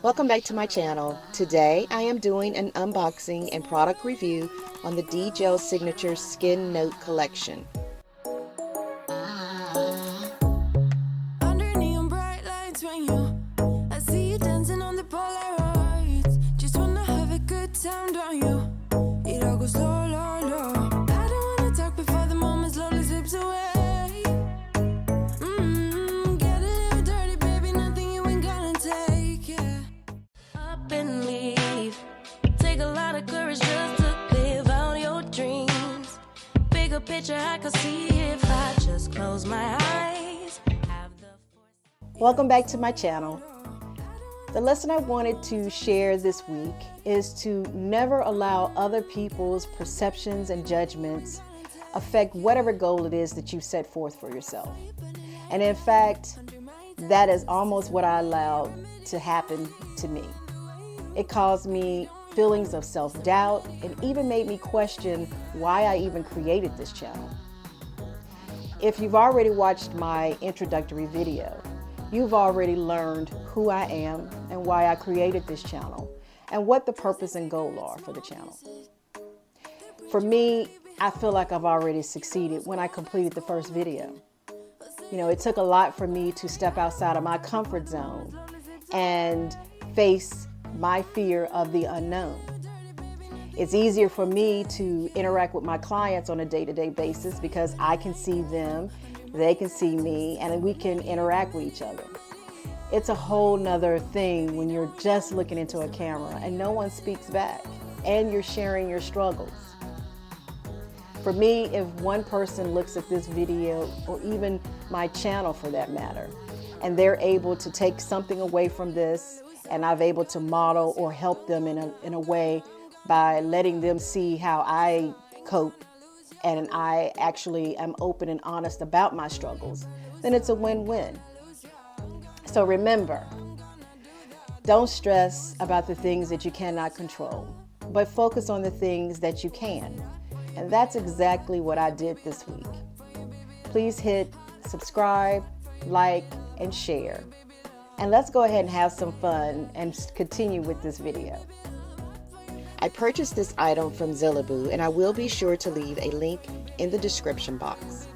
Welcome back to my channel. Today I am doing an unboxing and product review on the Dgel Skin Note Collection. I could see if I just close my eyes. Welcome back to my channel. The lesson I wanted to share this week is to never allow other people's perceptions and judgments affect whatever goal it is that you set forth for yourself. And in fact, that is almost what I allowed to happen to me. It caused me feelings of self-doubt and even made me question why I even created this channel. If you've already watched my introductory video, you've already learned who I am and why I created this channel and what the purpose and goal are for the channel. For me, I feel like I've already succeeded when I completed the first video. You know, it took a lot for me to step outside of my comfort zone and face my fear of the unknown. It's easier for me to interact with my clients on a day-to-day basis because I can see them, they can see me, and we can interact with each other. It's a whole nother thing when you're just looking into a camera and no one speaks back and you're sharing your struggles. For me, if one person looks at this video, or even my channel for that matter, and they're able to take something away from this, and I've able to model or help them in a way by letting them see how I cope and I actually am open and honest about my struggles, then it's a win-win. So remember, don't stress about the things that you cannot control, but focus on the things that you can. And that's exactly what I did this week. Please hit subscribe, like, and share. And let's go ahead and have some fun and continue with this video. I purchased this item from Zillabeau, and I will be sure to leave a link in the description box.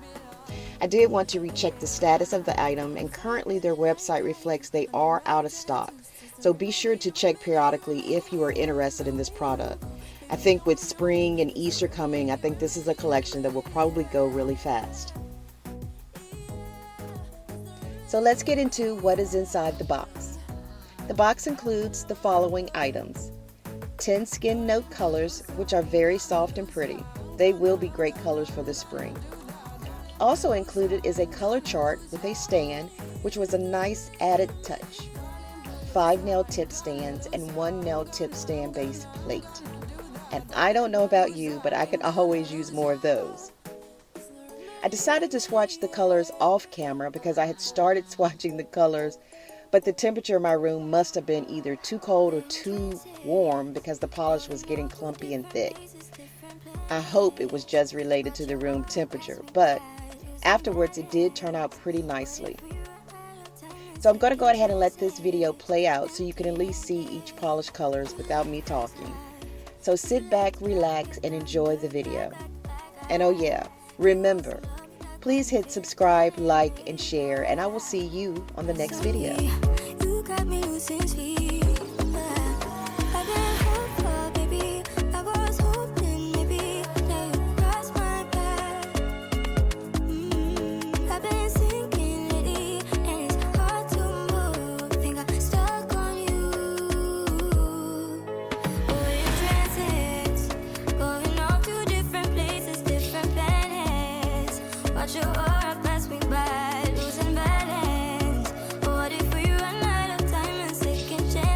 I did want to recheck the status of the item, and currently their website reflects they are out of stock. So be sure to check periodically if you are interested in this product. I think with spring and Easter coming, I think this is a collection that will probably go really fast. So let's get into what is inside the box. The box includes the following items: 10 skin note colors, which are very soft and pretty. They will be great colors for the spring. Also included is a color chart with a stand, which was a nice added touch. 5 nail tip stands and 1 nail tip stand base plate. And I don't know about you, but I could always use more of those. I decided to swatch the colors off camera because I had started swatching the colors, but the temperature in my room must have been either too cold or too warm because the polish was getting clumpy and thick. I hope it was just related to the room temperature, but afterwards it did turn out pretty nicely. So I'm going to go ahead and let this video play out so you can at least see each polish colors without me talking. So sit back, relax, and enjoy the video. And oh yeah, remember, please hit subscribe, like, and share, and I will see you on the next video. Losing balance. What if we run out of time and second chance?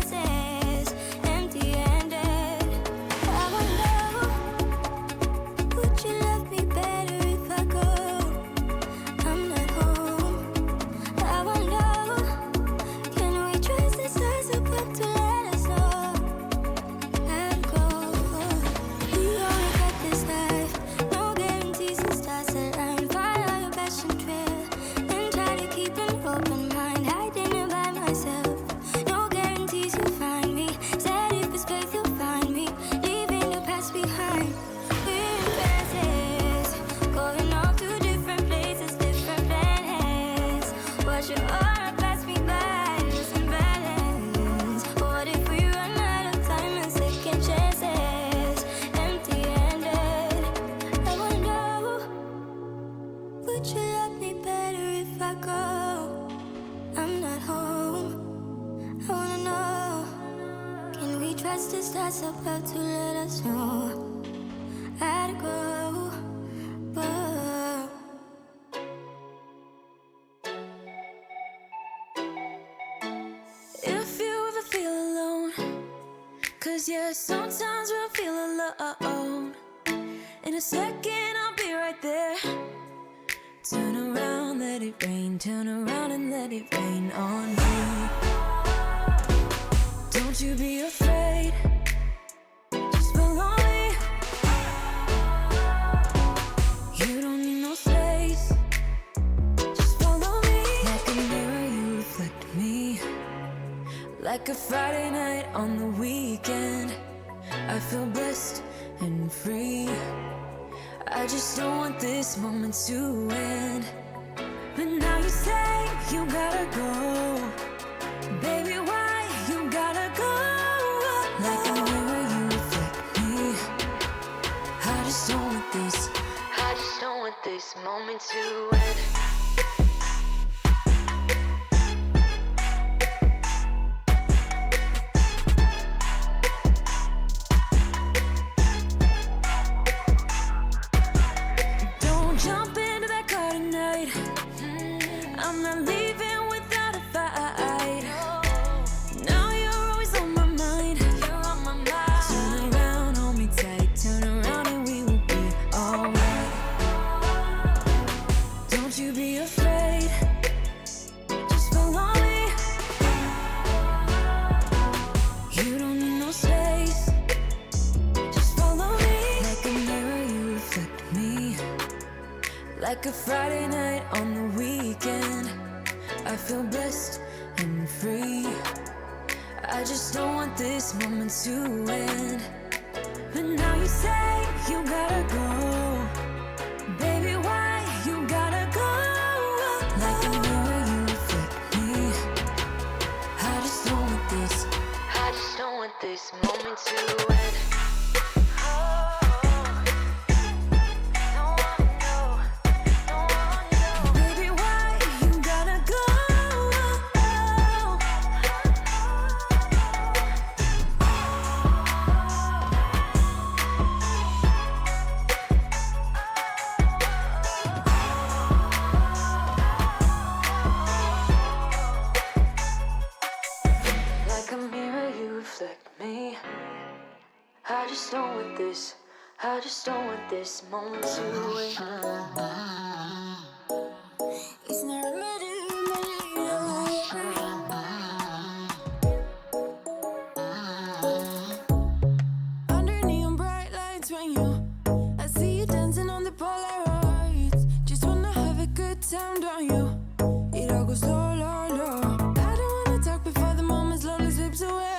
past is that's about to let us know how to go. But if you ever feel alone, 'cause yeah, sometimes we'll feel alone. In a second, I'll be right there. Turn around, let it rain. Turn around and let it rain on me. Don't you be afraid. Just follow me. You don't need no space. Just follow me. Like a mirror, you reflect me. Like a Friday night on the weekend, I feel blessed and free. I just don't want this moment to end. But now you say you gotta go. Baby, why you gotta go? Like a mirror, you reflect me. I just don't want this. I just don't want this moment to end. I'm not leaving without a fight. Now you're always on my mind. You're on my mind. Turn around, hold me tight. Turn around and we will be alright. Don't you be afraid. Just follow me. You don't need no space. Just follow me. Like a mirror, you reflect me. Like a Friday night on the weekend, I feel blessed and free. I just don't want this moment to end. But now you say you gotta go. Baby, why you gotta go? Like a mirror, you reflect me. I just don't want this. I just don't want this moment to end. I just don't want this. I just don't want this moment to end. It's not a matter under neon bright lights when I see you dancing on the Polaroids. Just wanna have a good time, don't you? It all goes low, low, low. I don't wanna talk before the moment slowly slips away.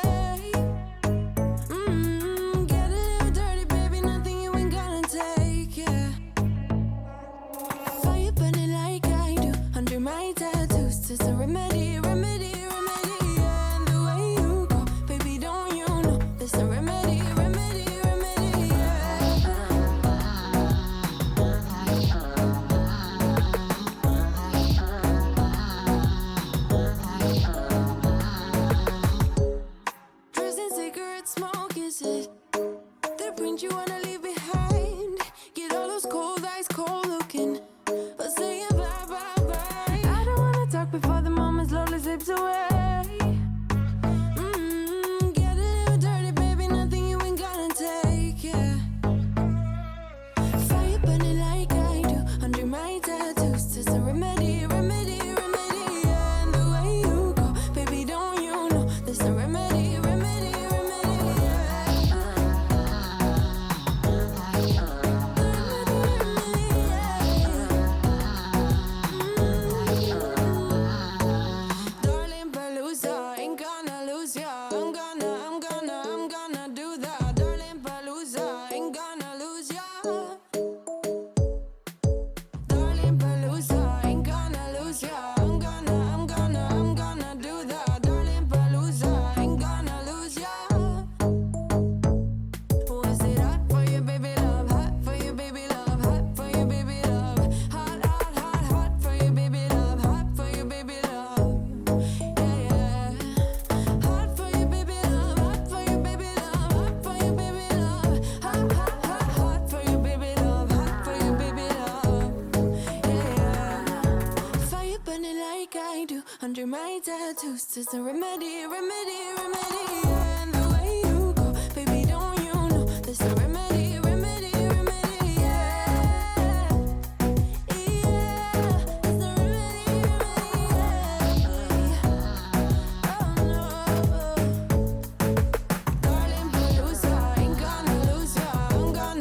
ghost is a remedy, remedy, remedy. Yeah, and the way you go, baby, don't you know there's a remedy, remedy, remedy. Yeah, yeah, there's a remedy, remedy. Yeah. Oh no, darling, Palooza, ain't gonna lose ya. I'm gonna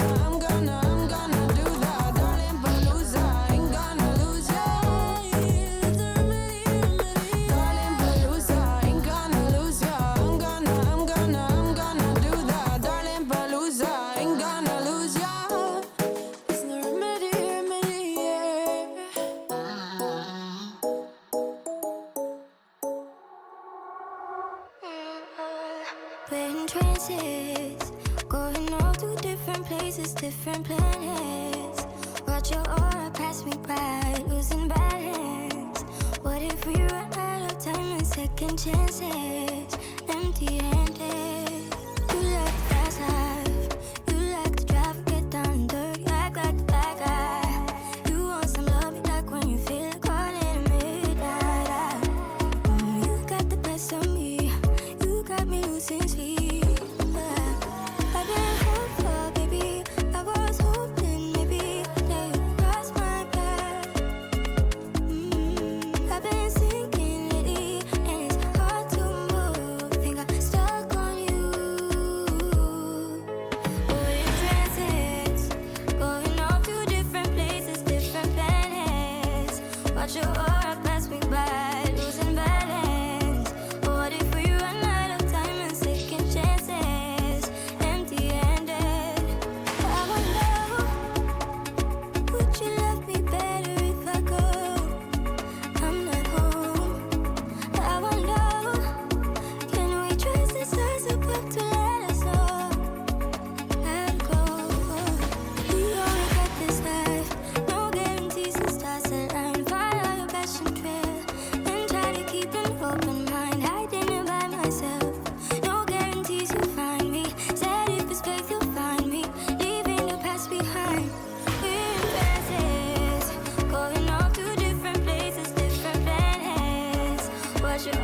do that, darling, Palooza, ain't gonna lose ya. There's a remedy, remedy. Darling, Palooza, ain't gonna lose ya. I'm gonna do that, darling, Palooza, ain't gonna lose ya. It's the remedy, remedy, yeah. We're in trances, going off to different places, different planets. Watch your aura pass me by, losing balance. What if we run out of time and second chances? Empty-handed. You like the fast life, you like to drive, get down and dirty, act like a bad guy. You want some love, you like when you feel like calling midnight. You got the best of me, you got me losing sleep. I've been hopeful, baby, I was hoping maybe that you'd cross my path. I've been sinking lately, and it's hard to move. Think I'm stuck on you. We're in transits, going off to different places, different planets. Watch your aura pass me by, losing balance. What if we run out of time and second chances? Empty-handed. I wonder, would you love me better if I go? I'm not home. I wonder, can we trust the stars above to let us know? Let go. We only got this life, no guarantees. The stars align. Follow your passion trail and try to keep an open mind. Hiding it by myself. No guarantees you'll find me. Said if it's faith you'll find me. Leaving the past behind. We're in trances, going off to different places, different planets. Watch your